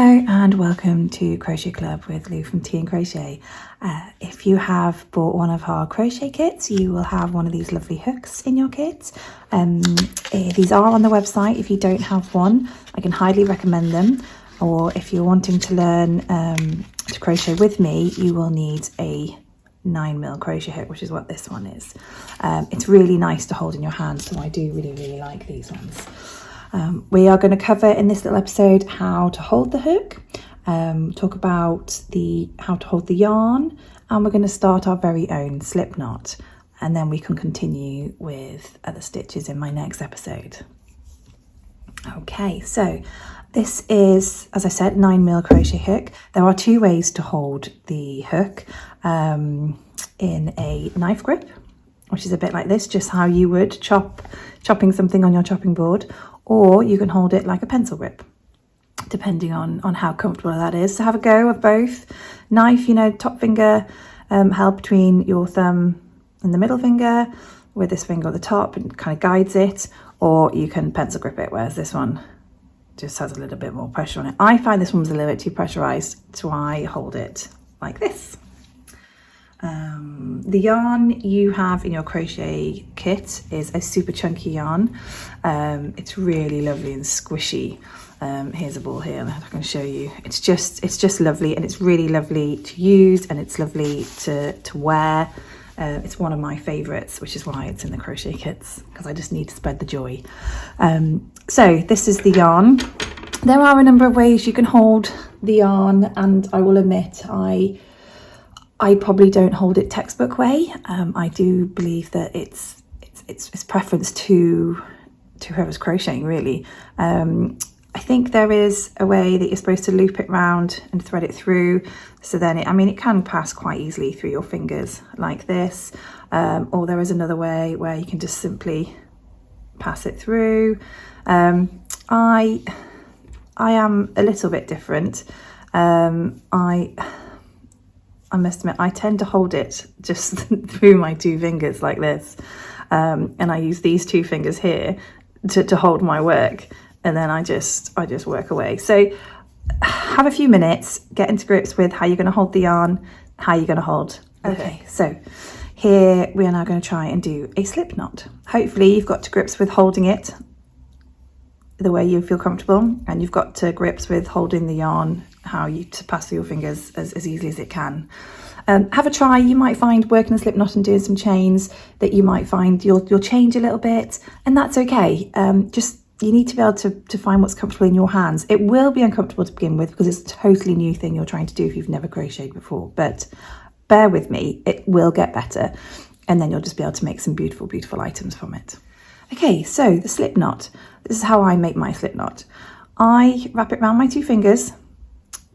Hello and welcome to Crochet Club with Lou from Tea and Crochet. If you have bought one of our crochet kits, you will have one of these lovely hooks in your kit. These are on the website. If you don't have one, I can highly recommend them. Or if you're wanting to learn to crochet with me, you will need a 9mm crochet hook, which is what this one is. It's really nice to hold in your hand, so I do really like these ones. We are going to cover in this little episode how to hold the hook, talk about how to hold the yarn, and we're going to start our very own slip knot, and then we can continue with other stitches in my next episode. Okay, so this is, as I said, 9mm crochet hook. There are two ways to hold the hook, in a knife grip, which is a bit like this, just how you would chopping something on your chopping board, or you can hold it like a pencil grip, depending on how comfortable that is. So have a go of both. Knife, top finger held between your thumb and the middle finger, with this finger at the top, and kind of guides it, or you can pencil grip it, whereas this one just has a little bit more pressure on it. I find this one was a little bit too pressurized, so I hold it like this. The yarn you have in your crochet kit is a super chunky yarn. It's really lovely and squishy. Here's a ball here, and I can show you. It's just lovely, and it's really lovely to use, and it's lovely to wear. It's one of my favorites, which is why it's in the crochet kits, because I just need to spread the joy. So this is the yarn. There are a number of ways you can hold the yarn, and I will admit I probably don't hold it textbook way. I do believe that it's preference to whoever's crocheting, really. I think there is a way that you're supposed to loop it round and thread it through, so then it can pass quite easily through your fingers like this, or there is another way where you can just simply pass it through. I am a little bit different. I must admit, I tend to hold it just through my two fingers like this, and I use these two fingers here to hold my work, and then I just work away. So have a few minutes, get into grips with how you're going to hold the yarn, how you're going to hold the hook. So here we are now going to try and do a slip knot. Hopefully you've got to grips with holding it the way you feel comfortable, and you've got to grips with holding the yarn to pass through your fingers as easily as it can. Have a try. You might find working a slip knot and doing some chains that you might find you'll change a little bit, and that's okay. You need to be able to find what's comfortable in your hands. It will be uncomfortable to begin with because it's a totally new thing you're trying to do if you've never crocheted before, but bear with me, it will get better, and then you'll just be able to make some beautiful items from it. Okay, so the slip knot. This is how I make my slip knot. I wrap it around my two fingers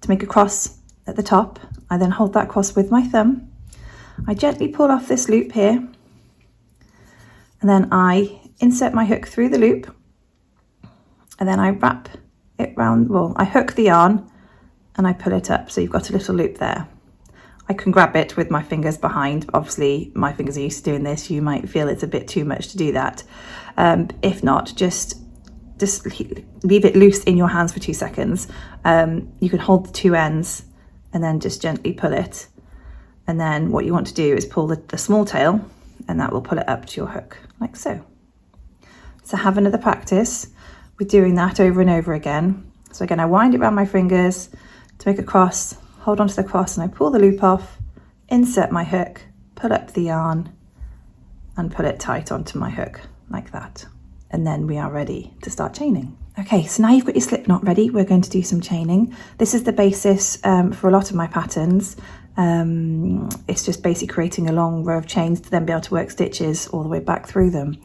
to make a cross at the top. I then hold that cross with my thumb. I gently pull off this loop here, and then I insert my hook through the loop, and then I wrap it round, I hook the yarn and I pull it up, so you've got a little loop there. I can grab it with my fingers behind, but obviously my fingers are used to doing this. You might feel it's a bit too much to do that. If not, just leave it loose in your hands for 2 seconds. You can hold the two ends and then just gently pull it. And then what you want to do is pull the small tail, and that will pull it up to your hook, like so. So have another practice with doing that over and over again. So again, I wind it around my fingers to make a cross, hold onto the cross, and I pull the loop off, insert my hook, pull up the yarn, and pull it tight onto my hook, like that. And then we are ready to start chaining. Okay, so now you've got your slip knot ready, we're going to do some chaining. This is the basis for a lot of my patterns. It's just basically creating a long row of chains to then be able to work stitches all the way back through them.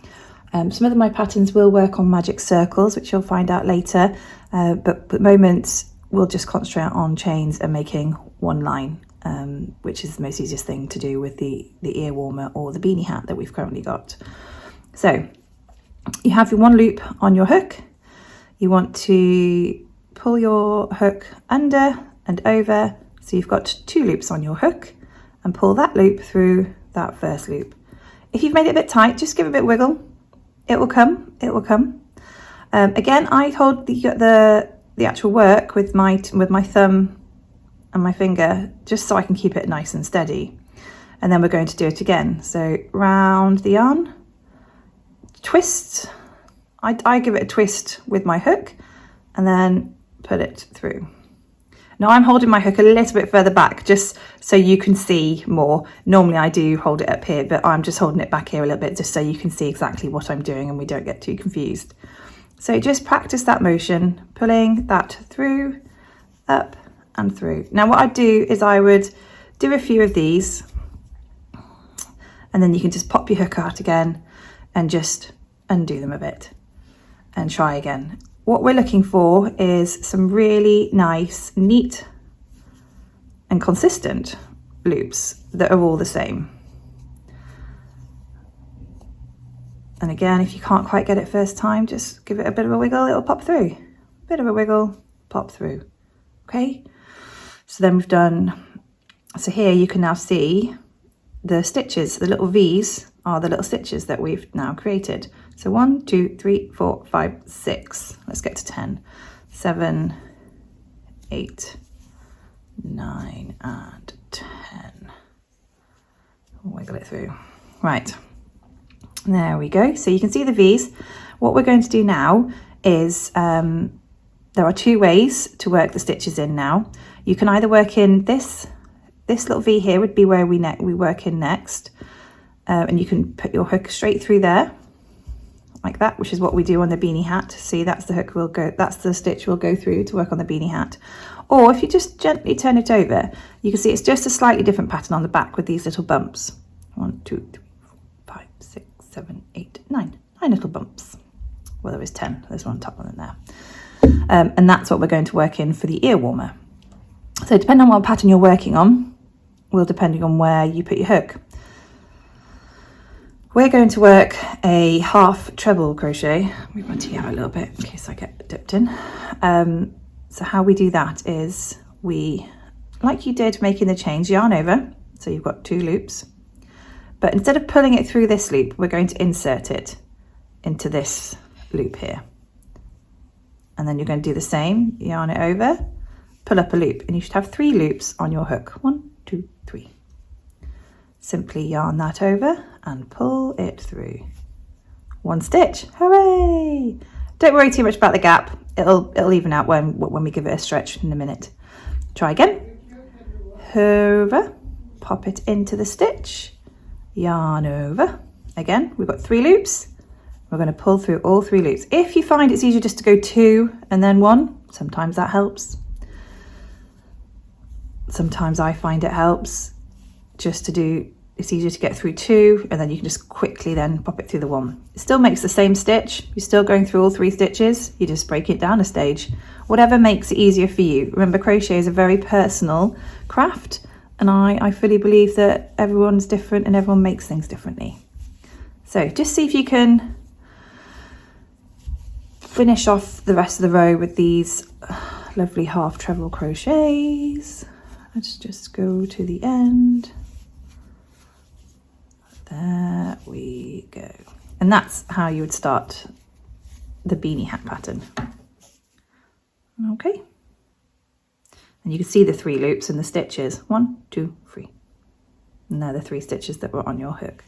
Some of my patterns will work on magic circles, which you'll find out later, but at the moment we'll just concentrate on chains and making one line, which is the most easiest thing to do with the ear warmer or the beanie hat that we've currently got. So you have your one loop on your hook. You want to pull your hook under and over, so you've got two loops on your hook, and pull that loop through that first loop. If you've made it a bit tight, just give it a bit wiggle. It will come. Again, I hold the the actual work with my thumb and my finger, just so I can keep it nice and steady. And then we're going to do it again. So round the yarn, twist. I give it a twist with my hook and then pull it through. Now I'm holding my hook a little bit further back just so you can see more. Normally I do hold it up here, but I'm just holding it back here a little bit just so you can see exactly what I'm doing and we don't get too confused. So just practice that motion, pulling that through, up and through. Now what I'd do is I would do a few of these and then you can just pop your hook out again and just undo them a bit and try again. What we're looking for is some really nice, neat and consistent loops that are all the same. And again, if you can't quite get it first time, just give it a bit of a wiggle, it'll pop through. Bit of a wiggle, pop through. Okay, so then we've done, so here you can now see the stitches, the little V's are the little stitches that we've now created. So 1, 2, 3, 4, 5, 6. Let's get to 10. 7, 8, 9, and 10. Wiggle it through. Right, there we go. So you can see the V's. What we're going to do now is, there are two ways to work the stitches in now. You can either work in this little V here would be where we work in next. And you can put your hook straight through there like that, which is what we do on the beanie hat. See, that's the hook will go, that's the stitch we'll go through to work on the beanie hat. Or if you just gently turn it over, you can see it's just a slightly different pattern on the back with these little bumps. 1, 2, 3, 4, 5, 6, 7, 8, 9. 9 little bumps. Well, there is 10. There's one top one in there. And that's what we're going to work in for the ear warmer. So depending on what pattern you're working on, will depending on where you put your hook. We're going to work a half treble crochet. Move my tea out a little bit in case I get dipped in. So how we do that is we, like you did making the chains, yarn over. So you've got 2 loops. But instead of pulling it through this loop, we're going to insert it into this loop here. And then you're going to do the same, yarn it over, pull up a loop, and you should have 3 loops on your hook. 1, 2, 3. Simply yarn that over and pull it through. 1 stitch, hooray! Don't worry too much about the gap. It'll even out when we give it a stretch in a minute. Try again. Over, pop it into the stitch, yarn over. Again, we've got 3 loops. We're going to pull through all 3 loops. If you find it's easier just to go 2 and then 1, sometimes that helps. Sometimes I find it helps just to do, it's easier to get through 2 and then you can just quickly then pop it through the 1. It still makes the same stitch. You're still going through all 3 stitches. You just break it down a stage. Whatever makes it easier for you. Remember, crochet is a very personal craft, and I fully believe that everyone's different and everyone makes things differently. So just see if you can finish off the rest of the row with these lovely half treble crochets. Let's just go to the end. There we go. And that's how you would start the beanie hat pattern. Okay. And you can see the 3 loops and the stitches. 1, 2, 3. And they're the 3 stitches that were on your hook.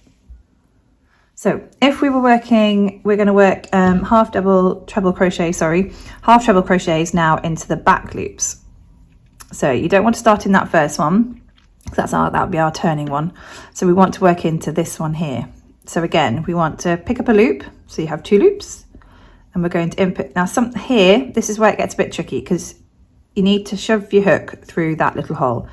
So if we were working, we're going to work half treble crochets now into the back loops. So you don't want to start in that first one, because that would be our turning one. So we want to work into this one here. So again, we want to pick up a loop. So you have 2 loops, and we're going to input. Now here, this is where it gets a bit tricky, because you need to shove your hook through that little hole.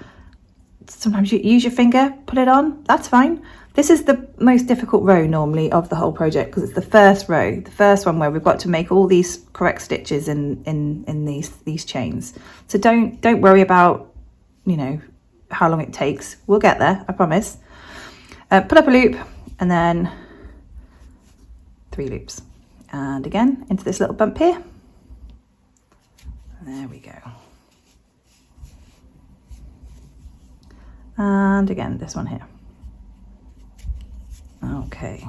Sometimes you use your finger, put it on, that's fine. This is the most difficult row normally of the whole project, because it's the first row, the first one where we've got to make all these correct stitches in these chains. So don't worry about, you know, how long it takes. We'll get there, I promise. Pull up a loop and then 3 loops. And again, into this little bump here. There we go. And again, this one here. Okay.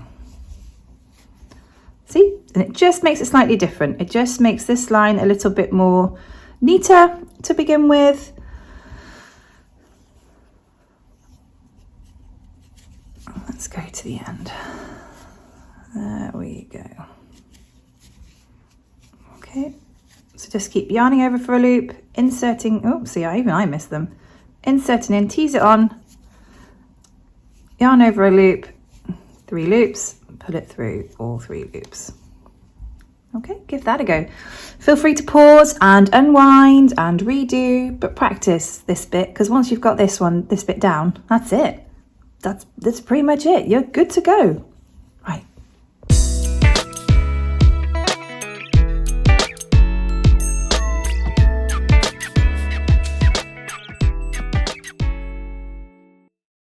See, and it just makes it slightly different. It just makes this line a little bit more neater to begin with. Let's go to the end. There we go. Okay, so just keep yarning over for a loop, inserting, oh, see, even I missed them. Inserting in, tease it on, yarn over a loop, 3 loops, pull it through all 3 loops. Okay, give that a go. Feel free to pause and unwind and redo, but practice this bit, because once you've got this bit down, that's it. That's pretty much it. You're good to go.